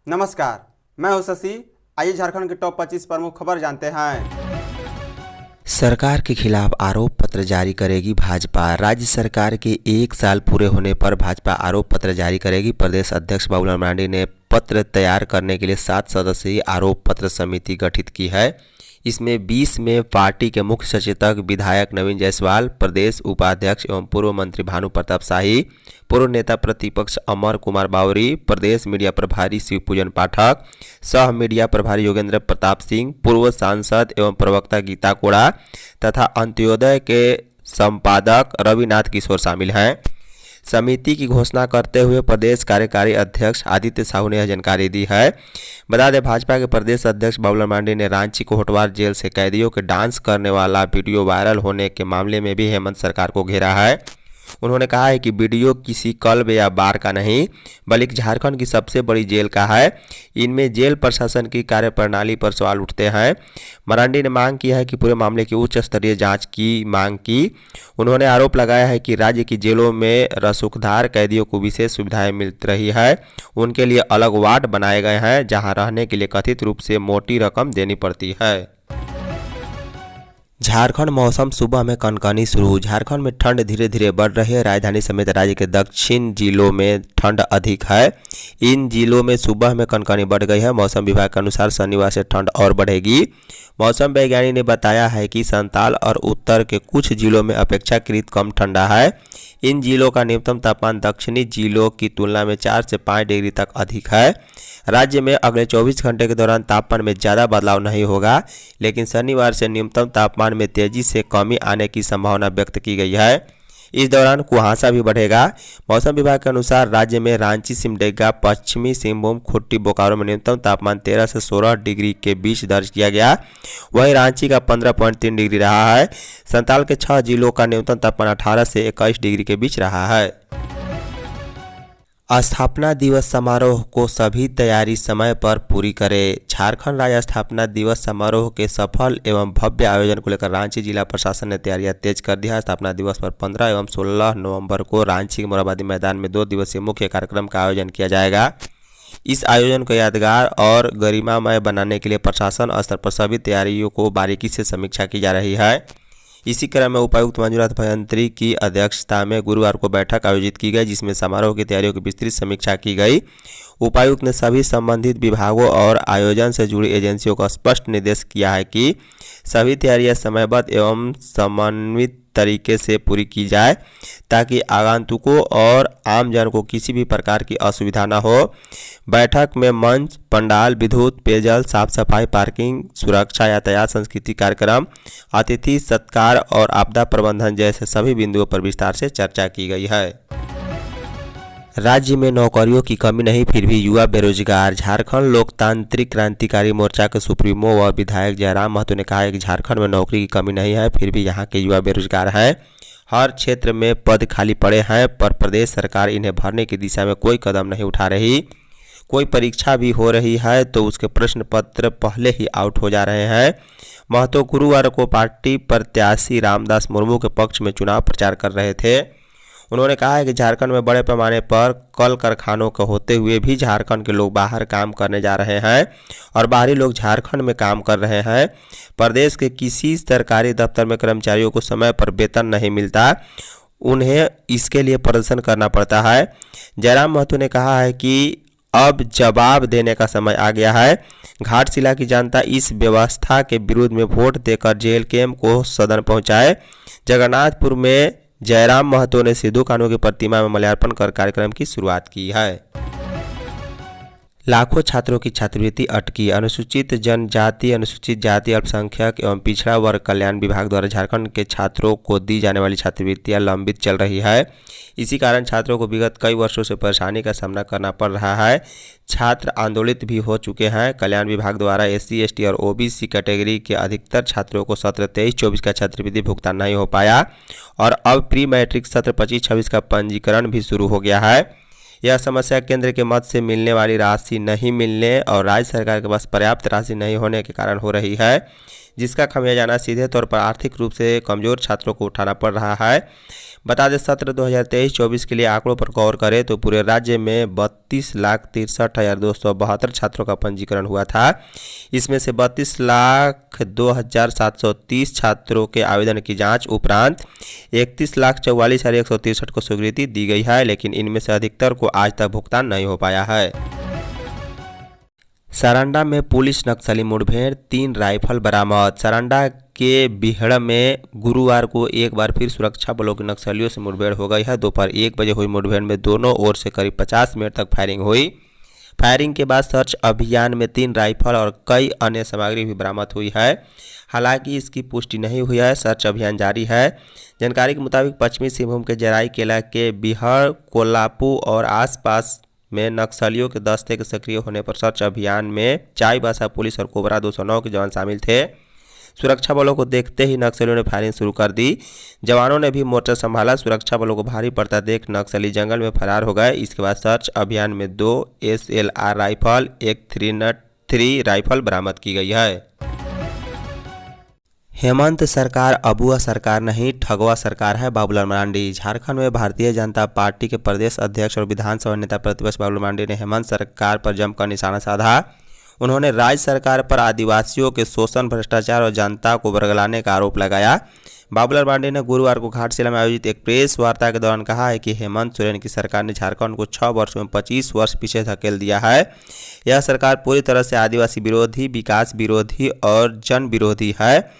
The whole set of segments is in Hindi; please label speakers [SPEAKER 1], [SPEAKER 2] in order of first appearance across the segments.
[SPEAKER 1] नमस्कार, मैं हूं शशि। आइए झारखंड के टॉप 25 प्रमुख खबर जानते हैं।
[SPEAKER 2] सरकार के खिलाफ आरोप पत्र जारी करेगी भाजपा। राज्य सरकार के 1 साल पूरे होने पर भाजपा आरोप पत्र जारी करेगी। प्रदेश अध्यक्ष बाबूलाल मरांडी ने पत्र तैयार करने के लिए 7 सदस्यीय आरोप पत्र समिति गठित की है। इसमें 20 में पार्टी के मुख्य सचेतक विधायक नवीन जायसवाल, प्रदेश उपाध्यक्ष एवं पूर्व मंत्री भानु प्रताप शाही, पूर्व नेता प्रतिपक्ष अमर कुमार बावरी, प्रदेश मीडिया प्रभारी शिवपूजन पाठक, सह मीडिया प्रभारी योगेंद्र प्रताप सिंह, पूर्व सांसद एवं प्रवक्ता गीता कोड़ा तथा अंत्योदय के संपादक रविनाथ किशोर शामिल हैं। समिति की घोषणा करते हुए प्रदेश कार्यकारी अध्यक्ष आदित्य साहू ने यह जानकारी दी है। बता दें, भाजपा के प्रदेश अध्यक्ष बाबूलाल मरांडी ने रांची कोहटवार जेल से कैदियों के डांस करने वाला वीडियो वायरल होने के मामले में भी हेमंत सरकार को घेरा है। उन्होंने कहा है कि वीडियो किसी क्लब या बार का नहीं बल्कि झारखंड की सबसे बड़ी जेल का है। इनमें जेल प्रशासन की कार्यप्रणाली पर सवाल उठते हैं। मरांडी ने मांग की है कि पूरे मामले की उच्च स्तरीय जांच की मांग की। उन्होंने आरोप लगाया है कि राज्य की जेलों में रसूखदार कैदियों को विशेष सुविधाएं मिल रही है। उनके लिए अलग वार्ड बनाए गए हैं जहां रहने के लिए कथित रूप से मोटी रकम देनी पड़ती है। झारखंड मौसम, सुबह में कनकनी शुरू। झारखंड में ठंड धीरे धीरे बढ़ रही है। राजधानी समेत राज्य के दक्षिण जिलों में ठंड अधिक है। इन जिलों में सुबह में कनकनी बढ़ गई है। मौसम विभाग के अनुसार शनिवार से ठंड और बढ़ेगी। मौसम वैज्ञानिक ने बताया है कि संताल और उत्तर के कुछ जिलों में अपेक्षाकृत कम ठंडा है। इन जिलों का न्यूनतम तापमान दक्षिणी जिलों की तुलना में 4 से 5 डिग्री तक अधिक है। राज्य में अगले 24 घंटे के दौरान तापमान में ज़्यादा बदलाव नहीं होगा, लेकिन शनिवार से न्यूनतम तापमान में तेजी से कमी आने की संभावना व्यक्त की गई है। इस दौरान कुहासा भी बढ़ेगा। मौसम विभाग के अनुसार राज्य में रांची, सिमडेगा, पश्चिमी सिंहभूम, खूंटी, बोकारो में न्यूनतम तापमान 13 से 16 डिग्री के बीच दर्ज किया गया। वहीं रांची का 15.3 डिग्री रहा है। संताल के 6 जिलों का न्यूनतम तापमान 18 से 21 डिग्री के बीच रहा है। स्थापना दिवस समारोह को सभी तैयारी समय पर पूरी करें। झारखंड राज्य स्थापना दिवस समारोह के सफल एवं भव्य आयोजन को लेकर रांची जिला प्रशासन ने तैयारियां तेज कर दी है। स्थापना दिवस पर 15 एवं 16 नवंबर को रांची के मोरहाबादी मैदान में 2 दिवसीय मुख्य कार्यक्रम का आयोजन किया जाएगा। इस आयोजन को यादगार और गरिमामय बनाने के लिए प्रशासन स्तर पर सभी तैयारियों को बारीकी से समीक्षा की जा रही है। इसी क्रम में उपायुक्त मंजूनाथ भयंत्री की अध्यक्षता में गुरुवार को बैठक आयोजित की गई, जिसमें समारोह की तैयारियों की विस्तृत समीक्षा की गई। उपायुक्त ने सभी संबंधित विभागों और आयोजन से जुड़ी एजेंसियों को स्पष्ट निर्देश किया है कि सभी तैयारियां समयबद्ध एवं समन्वित तरीके से पूरी की जाए ताकि आगंतुकों और आमजन को किसी भी प्रकार की असुविधा न हो। बैठक में मंच, पंडाल, विद्युत, पेयजल, साफ सफाई, पार्किंग, सुरक्षा, यातायात, सांस्कृतिक कार्यक्रम, अतिथि सत्कार और आपदा प्रबंधन जैसे सभी बिंदुओं पर विस्तार से चर्चा की गई है। राज्य में नौकरियों की कमी नहीं, फिर भी युवा बेरोजगार। झारखंड लोकतांत्रिक क्रांतिकारी मोर्चा के सुप्रीमो व विधायक जयराम महतो ने कहा है कि झारखंड में नौकरी की कमी नहीं है, फिर भी यहां के युवा बेरोजगार हैं। हर क्षेत्र में पद खाली पड़े हैं, पर प्रदेश सरकार इन्हें भरने की दिशा में कोई कदम नहीं उठा रही। कोई परीक्षा भी हो रही है तो उसके प्रश्न पत्र पहले ही आउट हो जा रहे हैं। महतो गुरुवार को पार्टी प्रत्याशी रामदास मुर्मू के पक्ष में चुनाव प्रचार कर रहे थे। उन्होंने कहा है कि झारखंड में बड़े पैमाने पर कल कारखानों का होते हुए भी झारखंड के लोग बाहर काम करने जा रहे हैं और बाहरी लोग झारखंड में काम कर रहे हैं। प्रदेश के किसी सरकारी दफ्तर में कर्मचारियों को समय पर वेतन नहीं मिलता, उन्हें इसके लिए प्रदर्शन करना पड़ता है। जयराम महतो ने कहा है कि अब जवाब देने का समय आ गया है। घाटशिला की जनता इस व्यवस्था के विरोध में वोट देकर जेल कैंप को सदन पहुंचाए। जगन्नाथपुर में जयराम महतो ने सिद्धू कान्हू की प्रतिमा में माल्यार्पण कर कार्यक्रम की शुरुआत की है। लाखों छात्रों की छात्रवृत्ति अटकी। अनुसूचित जनजाति, अनुसूचित जाति, अल्पसंख्यक एवं पिछड़ा वर्ग कल्याण विभाग द्वारा झारखंड के छात्रों को दी जाने वाली छात्रवृत्तियां लंबित चल रही है। इसी कारण छात्रों को विगत कई वर्षों से परेशानी का सामना करना पड़ रहा है। छात्र आंदोलित भी हो चुके हैं। कल्याण विभाग द्वारा SC, ST और OBC कैटेगरी के अधिकतर छात्रों को सत्र 23-24 का छात्रवृत्ति भुगतान नहीं हो पाया और अब प्री मैट्रिक सत्र 25-26 का पंजीकरण भी शुरू हो गया है। यह समस्या केंद्र के मद से मिलने वाली राशि नहीं मिलने और राज्य सरकार के पास पर्याप्त राशि नहीं होने के कारण हो रही है, जिसका खमियाजाना सीधे तौर पर आर्थिक रूप से कमजोर छात्रों को उठाना पड़ रहा है। बता दें सत्र 2023-24 के लिए आंकड़ों पर गौर करें तो पूरे राज्य में 32,63,272 छात्रों का पंजीकरण हुआ था। इसमें से 32,02,730 छात्रों के आवेदन की जांच उपरांत 31,44,163 को स्वीकृति दी गई है, लेकिन इनमें से अधिकतर को आज तक भुगतान नहीं हो पाया है। सारंडा में पुलिस नक्सली मुठभेड़, 3 राइफल बरामद। सारंडा के बिहड़ में गुरुवार को एक बार फिर सुरक्षा बलों के नक्सलियों से मुठभेड़ हो गई है। दोपहर 1 बजे हुई मुठभेड़ में दोनों ओर से करीब 50 मिनट तक फायरिंग हुई। फायरिंग के बाद सर्च अभियान में 3 राइफल और कई अन्य सामग्री भी बरामद हुई है। हालांकि इसकी पुष्टि नहीं हुई है, सर्च अभियान जारी है। जानकारी के मुताबिक पश्चिमी सिंहभूम के जराई केला के बिहड़, कोल्लापू और आसपास में नक्सलियों के दस्ते के सक्रिय होने पर सर्च अभियान में चाईबासा पुलिस और कोबरा 209 के जवान शामिल थे। सुरक्षा बलों को देखते ही नक्सलियों ने फायरिंग शुरू कर दी। जवानों ने भी मोर्चा संभाला। सुरक्षा बलों को भारी पड़ता देख नक्सली जंगल में फरार हो गए। इसके बाद सर्च अभियान में 2 SLR राइफल, एक 303 राइफल बरामद की गई है। हेमंत सरकार अबुआ सरकार नहीं, ठगवा सरकार है, बाबूलाल मरांडी। झारखंड में भारतीय जनता पार्टी के प्रदेश अध्यक्ष और विधानसभा नेता प्रतिपक्ष बाबूलाल मरांडी ने हेमंत सरकार पर जमकर निशाना साधा। उन्होंने राज्य सरकार पर आदिवासियों के शोषण, भ्रष्टाचार और जनता को बरगलाने का आरोप लगाया। बाबूलाल मरांडी ने गुरुवार को घाटशिला में आयोजित एक प्रेस वार्ता के दौरान कहा है कि हेमंत सोरेन की सरकार ने झारखंड को 6 वर्ष में 25 वर्ष पीछे धकेल दिया है। यह सरकार पूरी तरह से आदिवासी विरोधी, विकास विरोधी और जन विरोधी है।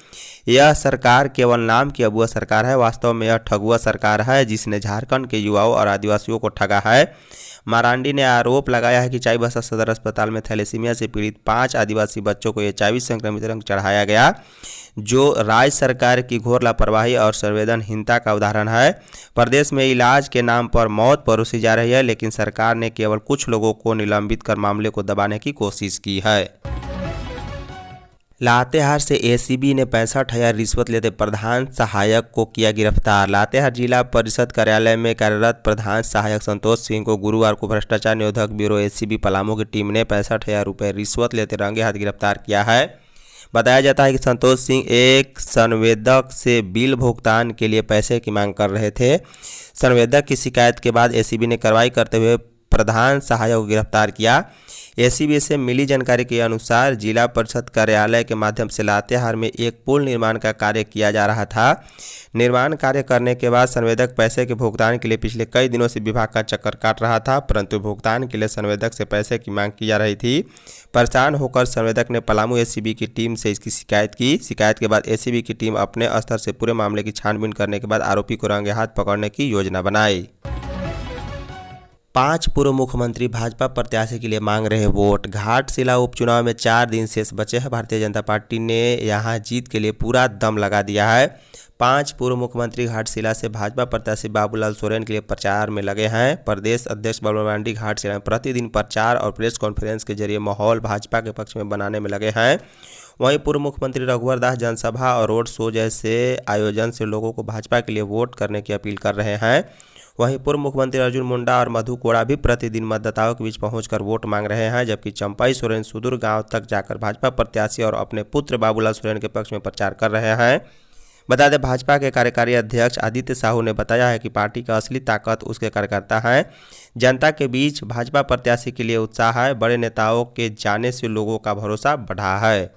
[SPEAKER 2] यह सरकार केवल नाम की अबुआ सरकार है। वास्तव में यह ठगुआ सरकार है जिसने झारखंड के युवाओं और आदिवासियों को ठगा है। मरांडी ने आरोप लगाया है कि चाईबासा सदर अस्पताल में थैलेसीमिया से पीड़ित 5 आदिवासी बच्चों को HIV संक्रमित रंग चढ़ाया गया, जो राज्य सरकार की घोर लापरवाही और संवेदनहीनता का उदाहरण है। प्रदेश में इलाज के नाम पर मौत परोसी जा रही है, लेकिन सरकार ने केवल कुछ लोगों को निलंबित कर मामले को दबाने की कोशिश की है। लातेहार से ACB ने 65,000 रिश्वत लेते प्रधान सहायक को किया गिरफ्तार। लातेहार जिला परिषद कार्यालय में कार्यरत प्रधान सहायक संतोष सिंह को गुरुवार को भ्रष्टाचार निरोधक ब्यूरो ACB पलामू की टीम ने 65,000 रुपये रिश्वत लेते रंगे हाथ गिरफ्तार किया है। बताया जाता है कि संतोष सिंह एक संवेदक से बिल भुगतान के लिए पैसे की मांग कर रहे थे। संवेदक की शिकायत के बाद ACB ने कार्रवाई करते हुए प्रधान सहायक को गिरफ्तार किया। ACB से मिली जानकारी के अनुसार जिला परिषद कार्यालय के माध्यम से लातेहार में एक पुल निर्माण का कार्य किया जा रहा था। निर्माण कार्य करने के बाद संवेदक पैसे के भुगतान के लिए पिछले कई दिनों से विभाग का चक्कर काट रहा था, परंतु भुगतान के लिए संवेदक से पैसे की मांग की जा रही थी। परेशान होकर संवेदक ने पलामू ACB की टीम से इसकी शिकायत की। शिकायत के बाद ACB की टीम अपने स्तर से पूरे मामले की छानबीन करने के बाद आरोपी को रंगे हाथ पकड़ने की योजना बनाई। 5 पूर्व मुख्यमंत्री भाजपा प्रत्याशी के लिए मांग रहे वोट। घाटशिला उपचुनाव में 4 दिन शेष बचे हैं। भारतीय जनता पार्टी ने यहां जीत के लिए पूरा दम लगा दिया है। 5 पूर्व मुख्यमंत्री घाटशिला से भाजपा प्रत्याशी बाबूलाल सोरेन के लिए प्रचार में लगे हैं। प्रदेश अध्यक्ष बाबूलाल मरांडी घाटशिला में प्रतिदिन प्रचार और प्रेस कॉन्फ्रेंस के जरिए माहौल भाजपा के पक्ष में बनाने में लगे हैं। वहीं पूर्व मुख्यमंत्री रघुवर दास जनसभा और रोड शो जैसे आयोजन से लोगों को भाजपा के लिए वोट करने की अपील कर रहे हैं। वहीं पूर्व मुख्यमंत्री अर्जुन मुंडा और मधु कोड़ा भी प्रतिदिन मतदाताओं के बीच पहुंचकर वोट मांग रहे हैं, जबकि चंपाई सोरेन सुदूर गांव तक जाकर भाजपा प्रत्याशी और अपने पुत्र बाबूलाल सोरेन के पक्ष में प्रचार कर रहे हैं। बता दें, भाजपा के कार्यकारी अध्यक्ष आदित्य साहू ने बताया है कि पार्टी का असली ताकत उसके कार्यकर्ता हैं। जनता के बीच भाजपा प्रत्याशी के लिए उत्साह है। बड़े नेताओं के जाने से लोगों का भरोसा बढ़ा है।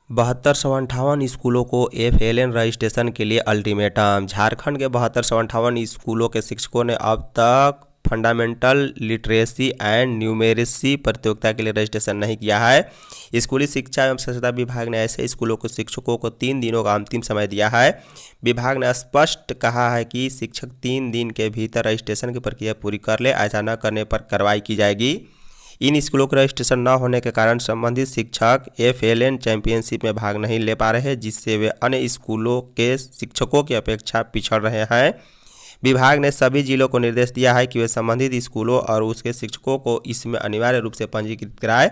[SPEAKER 2] 7258 स्कूलों को FLN रजिस्ट्रेशन के लिए अल्टीमेटम। झारखंड के 7258 स्कूलों के शिक्षकों ने अब तक फंडामेंटल लिटरेसी एंड न्यूमेरेसी प्रतियोगिता के लिए रजिस्ट्रेशन नहीं किया है। स्कूली शिक्षा एवं स्वच्छता विभाग ने ऐसे स्कूलों को शिक्षकों को 3 दिनों का अंतिम समय दिया है। विभाग ने स्पष्ट कहा है कि शिक्षक 3 दिन के भीतर रजिस्ट्रेशन की प्रक्रिया पूरी कर ले, ऐसा न करने पर कार्रवाई की जाएगी। इन स्कूलों के रजिस्ट्रेशन न होने के कारण संबंधित शिक्षक FLN चैंपियनशिप में भाग नहीं ले पा रहे, जिससे वे अन्य स्कूलों के शिक्षकों की अपेक्षा पिछड़ रहे हैं। विभाग ने सभी जिलों को निर्देश दिया है कि वे संबंधित स्कूलों और उसके शिक्षकों को इसमें अनिवार्य रूप से पंजीकृत कराएं।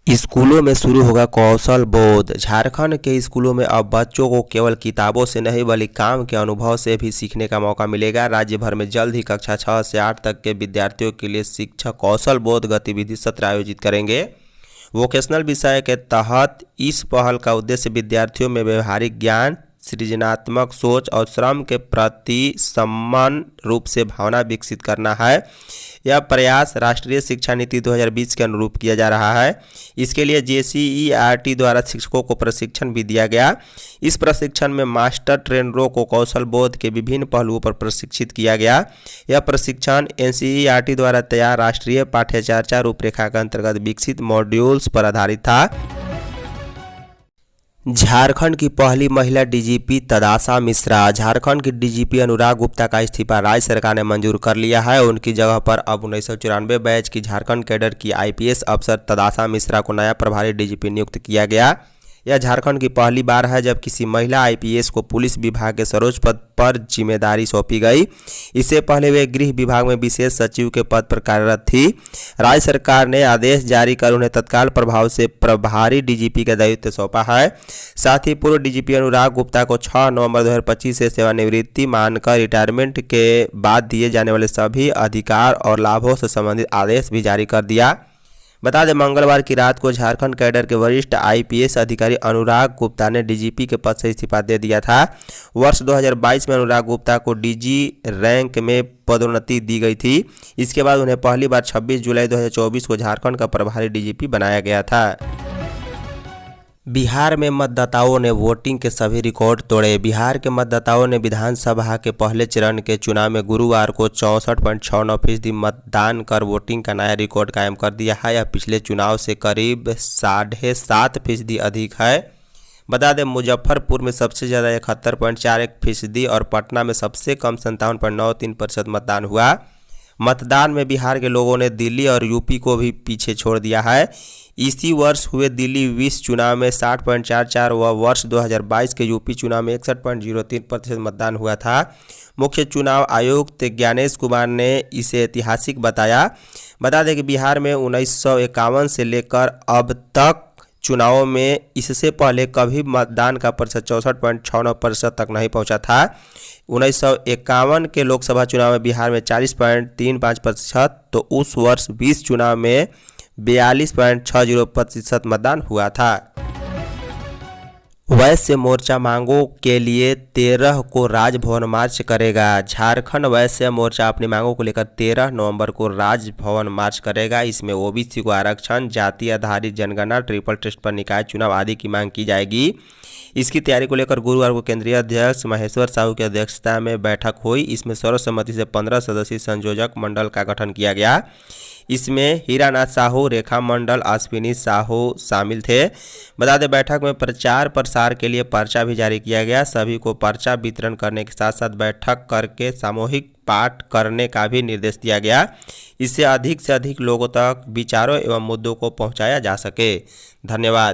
[SPEAKER 2] स्कूलों में शुरू होगा कौशल बोध। झारखंड के स्कूलों में अब बच्चों को केवल किताबों से नहीं बल्कि काम के अनुभव से भी सीखने का मौका मिलेगा। राज्य भर में जल्द ही कक्षा 6 से 8 तक के विद्यार्थियों के लिए शिक्षक कौशल बोध गतिविधि सत्र आयोजित करेंगे। वोकेशनल विषय के तहत इस पहल का उद्देश्य विद्यार्थियों में व्यवहारिक ज्ञान, सृजनात्मक सोच और श्रम के प्रति समान रूप से भावना विकसित करना है। यह प्रयास राष्ट्रीय शिक्षा नीति 2020 के अनुरूप किया जा रहा है। इसके लिए JCERT द्वारा शिक्षकों को प्रशिक्षण भी दिया गया। इस प्रशिक्षण में मास्टर ट्रेनरों को कौशल बोध के विभिन्न पहलुओं पर प्रशिक्षित किया गया। यह प्रशिक्षण NCERT द्वारा तैयार राष्ट्रीय पाठ्यचर्या रूपरेखा के अंतर्गत विकसित मॉड्यूल्स पर आधारित था। झारखंड की पहली महिला DGP तदाशा मिश्रा। झारखंड की DGP अनुराग गुप्ता का इस्तीफा राज्य सरकार ने मंजूर कर लिया है। उनकी जगह पर अब 1994 बैच की झारखंड कैडर की IPS अफसर तदाशा मिश्रा को नया प्रभारी DGP नियुक्त किया गया। यह झारखंड की पहली बार है जब किसी महिला IPS को पुलिस विभाग के सर्वोच्च पद पर जिम्मेदारी सौंपी गई। इससे पहले वे गृह विभाग में विशेष सचिव के पद पर कार्यरत थी। राज्य सरकार ने आदेश जारी कर उन्हें तत्काल प्रभाव से प्रभारी DGP का दायित्व सौंपा है। साथ ही पूर्व DGP अनुराग गुप्ता को 6 नवंबर 2025 से सेवानिवृत्ति मानकर रिटायरमेंट के बाद दिए जाने वाले सभी अधिकार और लाभों से संबंधित आदेश भी जारी कर दिया। बता दें, मंगलवार की रात को झारखंड कैडर के वरिष्ठ IPS अधिकारी अनुराग गुप्ता ने DGP के पद से इस्तीफा दे दिया था। वर्ष 2022 में अनुराग गुप्ता को DG रैंक में पदोन्नति दी गई थी। इसके बाद उन्हें पहली बार 26 जुलाई 2024 को झारखंड का प्रभारी DGP बनाया गया था। बिहार में मतदाताओं ने वोटिंग के सभी रिकॉर्ड तोड़े। बिहार के मतदाताओं ने विधानसभा के पहले चरण के चुनाव में गुरुवार को 64.69% मतदान कर वोटिंग का नया रिकॉर्ड कायम कर दिया है। यह पिछले चुनाव से करीब 7.5% अधिक है। बता दें, मुजफ्फरपुर में सबसे ज़्यादा 71.41% और पटना में सबसे कम 57.93% मतदान हुआ। मतदान में बिहार के लोगों ने दिल्ली और यूपी को भी पीछे छोड़ दिया है। इसी वर्ष हुए दिल्ली 20 चुनाव में 60.44 व वर्ष 2022 के यूपी चुनाव में 61.03% मतदान हुआ था। मुख्य चुनाव आयुक्त ज्ञानेश कुमार ने इसे ऐतिहासिक बताया। बता दें कि बिहार में 1951 से लेकर अब तक चुनावों में इससे पहले कभी मतदान का प्रतिशत 64.69% तक नहीं पहुंचा था। 1951 के लोकसभा चुनाव में बिहार में 40.35%, तो उस वर्ष 20 चुनाव में 42.60% मतदान हुआ था। वैश्य मोर्चा मांगों के लिए 13 को राजभवन मार्च करेगा। झारखंड वैश्य मोर्चा अपनी मांगों को लेकर 13 नवंबर को राजभवन मार्च करेगा। इसमें OBC को आरक्षण, जाति आधारित जनगणना, ट्रिपल टेस्ट पर निकाय चुनाव आदि की मांग की जाएगी। इसकी तैयारी को लेकर गुरुवार को केंद्रीय अध्यक्ष महेश्वर साहू की अध्यक्षता में बैठक हुई। इसमें सर्वसम्मति से 15 सदस्यीय संयोजक मंडल का गठन किया गया। इसमें हीरानाथ साहू, रेखा मंडल, अश्विनी साहू शामिल थे। बता दें, बैठक में प्रचार प्रसार के लिए पर्चा भी जारी किया गया। सभी को पर्चा वितरण करने के साथ साथ बैठक करके सामूहिक पाठ करने का भी निर्देश दिया गया। इससे अधिक से अधिक लोगों तक विचारों एवं मुद्दों को पहुंचाया जा सके। धन्यवाद।